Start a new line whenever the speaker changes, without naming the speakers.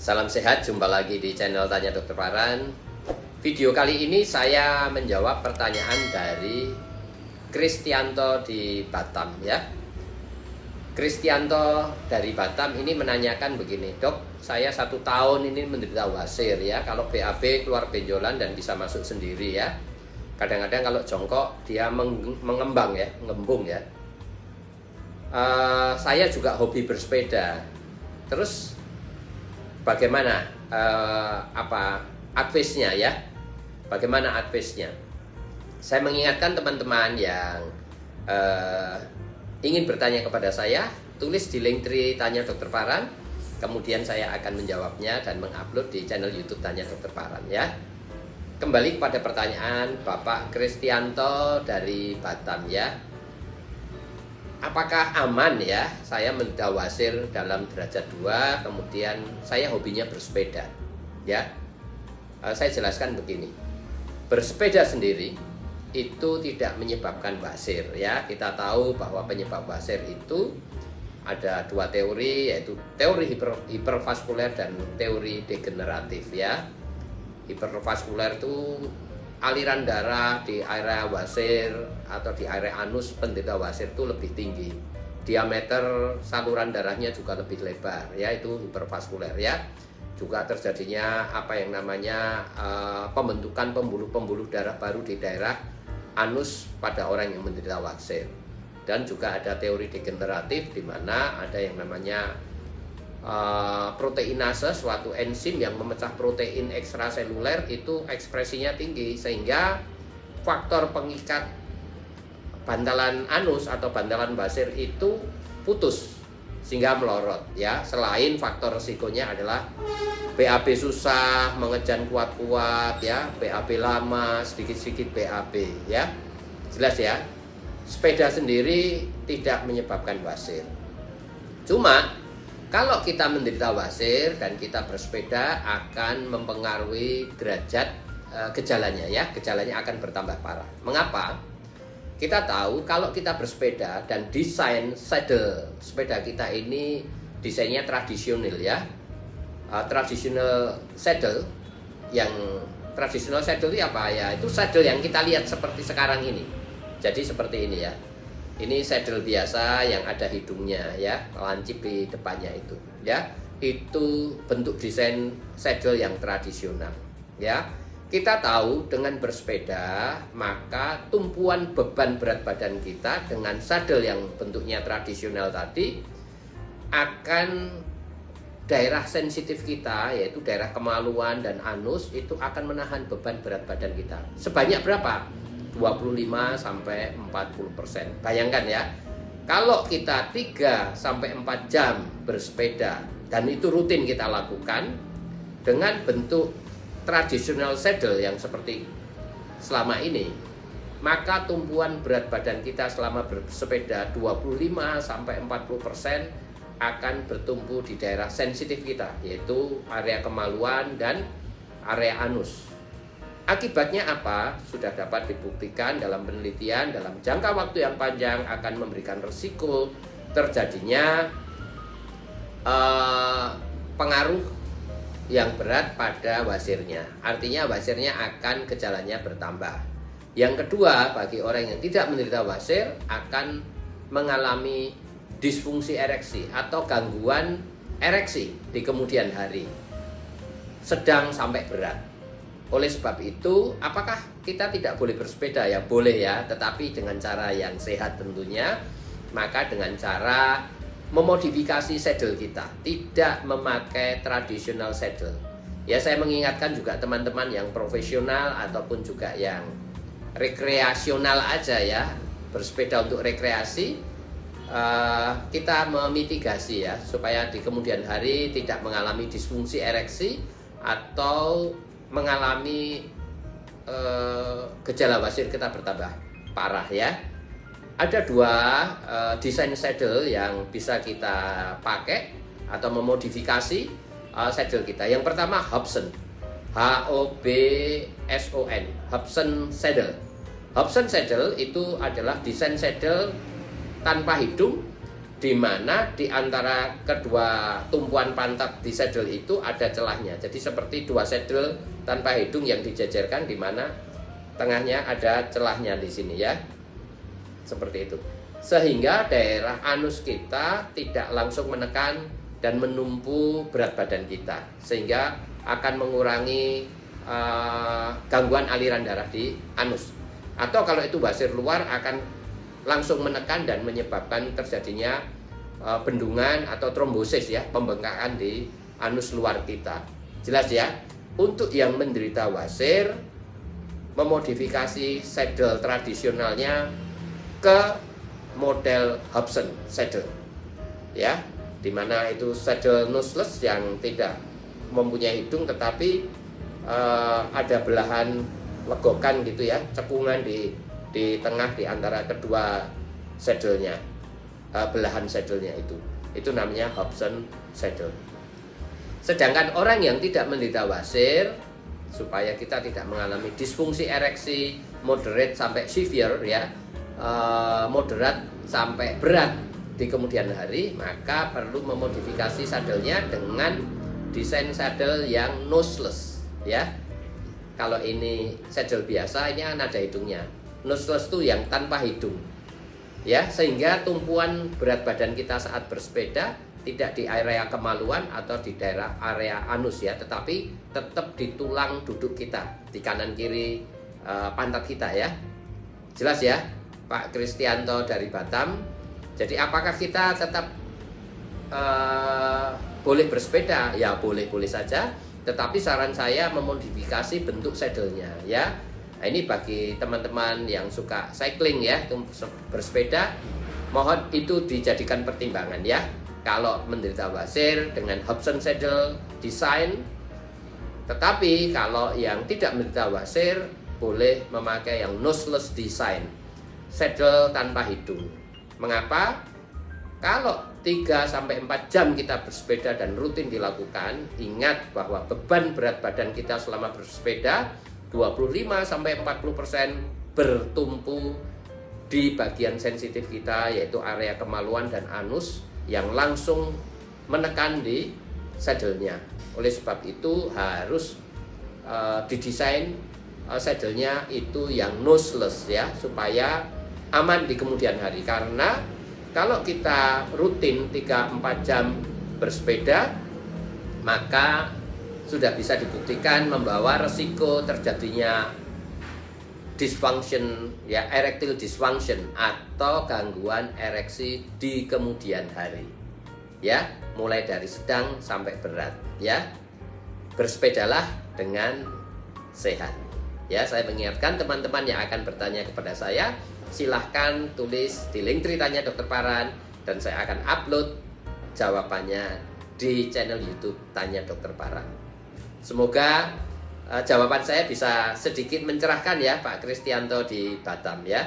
Salam sehat, jumpa lagi di channel Tanya Dokter Paran. Video kali ini saya menjawab pertanyaan dari Kristianto di Batam ya. Kristianto dari Batam ini menanyakan begini, Dok, saya 1 tahun ini menderita wasir ya. Kalau BAB keluar benjolan dan bisa masuk sendiri ya. Kadang-kadang kalau jongkok dia mengembang ya, ngembung ya. Saya juga hobi bersepeda. Terus bagaimana advice-nya ya? Bagaimana advice-nya? Saya mengingatkan teman-teman yang ingin bertanya kepada saya, tulis di link tree Tanya Dokter Paran. Kemudian saya akan menjawabnya dan mengupload di channel YouTube Tanya Dokter Paran ya. Kembali kepada pertanyaan Bapak Kristianto dari Batam ya. Apakah aman ya saya menderita wasir dalam derajat 2, kemudian saya hobinya bersepeda ya? Saya jelaskan begini, bersepeda sendiri itu tidak menyebabkan wasir ya. Kita tahu bahwa penyebab wasir itu ada 2 teori, yaitu teori hipervaskuler dan teori degeneratif ya. Hipervaskuler itu aliran darah di area wasir atau di area anus penderita wasir itu lebih tinggi, diameter saluran darahnya juga lebih lebar ya, itu hipervaskuler ya. Juga terjadinya apa yang namanya pembentukan pembuluh-pembuluh darah baru di daerah anus pada orang yang menderita wasir. Dan juga ada teori degeneratif di mana ada yang namanya proteinase, suatu enzim yang memecah protein ekstraseluler itu ekspresinya tinggi, sehingga faktor pengikat bantalan anus atau bantalan wasir itu putus sehingga melorot ya. Selain faktor risikonya adalah BAB susah, mengejan kuat-kuat ya, BAB lama, sedikit-sedikit BAB ya. Jelas ya. Sepeda sendiri tidak menyebabkan wasir. Cuma kalau kita menderita wasir dan kita bersepeda akan mempengaruhi derajat gejalanya ya. Gejalanya akan bertambah parah. Mengapa? Kita tahu kalau kita bersepeda dan desain saddle sepeda kita ini desainnya tradisional ya. Traditional saddle, yang traditional saddle itu apa ya? Itu saddle yang kita lihat seperti sekarang ini. Jadi seperti ini ya. Ini saddle biasa yang ada hidungnya ya, lancip di depannya itu ya. Itu bentuk desain saddle yang tradisional ya. Kita tahu dengan bersepeda maka tumpuan beban berat badan kita dengan saddle yang bentuknya tradisional tadi akan daerah sensitif kita, yaitu daerah kemaluan dan anus, itu akan menahan beban berat badan kita. Sebanyak berapa? 25-40%. Bayangkan ya, kalau kita 3-4 jam bersepeda dan itu rutin kita lakukan dengan bentuk tradisional saddle yang seperti selama ini, maka tumpuan berat badan kita selama bersepeda 25-40% akan bertumpu di daerah sensitif kita, yaitu area kemaluan dan area anus. Akibatnya apa? Sudah dapat dibuktikan dalam penelitian, dalam jangka waktu yang panjang akan memberikan risiko terjadinya pengaruh yang berat pada wasirnya. Artinya wasirnya akan gejalanya bertambah. Yang kedua, bagi orang yang tidak menderita wasir akan mengalami disfungsi ereksi atau gangguan ereksi di kemudian hari, sedang sampai berat. Oleh sebab itu, apakah kita tidak boleh bersepeda? Ya boleh ya, tetapi dengan cara yang sehat tentunya. Maka dengan cara memodifikasi saddle kita, tidak memakai traditional saddle. Ya, saya mengingatkan juga teman-teman yang profesional ataupun juga yang rekreasional aja ya, bersepeda untuk rekreasi, kita memitigasi ya, supaya di kemudian hari tidak mengalami disfungsi ereksi atau mengalami gejala wasir kita bertambah parah ya. Ada 2 desain saddle yang bisa kita pakai atau memodifikasi saddle kita. Yang pertama Hobson, HOBSON, Hobson saddle. Hobson saddle itu adalah desain saddle tanpa hidung di mana di antara kedua tumpuan pantat di saddle itu ada celahnya. Jadi seperti dua saddle tanpa hidung yang dijajarkan, di mana tengahnya ada celahnya di sini ya. Seperti itu. Sehingga daerah anus kita tidak langsung menekan dan menumpu berat badan kita, sehingga akan mengurangi gangguan aliran darah di anus. Atau kalau itu basir luar akan langsung menekan dan menyebabkan terjadinya bendungan atau trombosis ya, pembengkakan di anus luar kita. Jelas ya? Untuk yang menderita wasir, memodifikasi saddle tradisionalnya ke model Hobson saddle ya, dimana itu saddle noseless yang tidak mempunyai hidung, tetapi ada belahan legokan gitu ya, cekungan di tengah di antara kedua saddle-nya, belahan saddle-nya itu namanya Hobson saddle. Sedangkan orang yang tidak menderita wasir, supaya kita tidak mengalami disfungsi ereksi moderate sampai severe ya, moderat sampai berat di kemudian hari, maka perlu memodifikasi saddle-nya dengan desain saddle yang noseless ya. Kalau ini saddle biasa, ini kan ada hidungnya. Noseless itu yang tanpa hidung ya, sehingga tumpuan berat badan kita saat bersepeda tidak di area kemaluan atau di daerah area anus ya, tetapi tetap di tulang duduk kita, di kanan kiri pantat kita ya. Jelas ya Pak Kristianto dari Batam. Jadi apakah kita tetap boleh bersepeda? Ya boleh-boleh saja, tetapi saran saya memodifikasi bentuk saddle-nya ya. Nah, ini bagi teman-teman yang suka cycling ya, bersepeda, mohon itu dijadikan pertimbangan ya. Kalau menderita wasir dengan Hobson saddle design, tetapi kalau yang tidak menderita wasir boleh memakai yang noseless design, saddle tanpa hidung. Mengapa? Kalau 3-4 jam kita bersepeda dan rutin dilakukan, ingat bahwa beban berat badan kita selama bersepeda 25-40% bertumpu di bagian sensitif kita, yaitu area kemaluan dan anus yang langsung menekan di saddle-nya. Oleh sebab itu harus didesain saddle-nya itu yang noseless ya, supaya aman di kemudian hari. Karena kalau kita rutin 3-4 jam bersepeda, maka sudah bisa dibuktikan membawa resiko terjadinya dysfunction ya, erectile dysfunction atau gangguan ereksi di kemudian hari ya, mulai dari sedang sampai berat ya. Bersepedalah dengan sehat ya. Saya mengingatkan teman-teman yang akan bertanya kepada saya, silahkan tulis di link ceritanya Dokter Paran, dan saya akan upload jawabannya di channel YouTube Tanya Dokter Paran. Semoga jawaban saya bisa sedikit mencerahkan ya Pak Kristianto di Batam ya.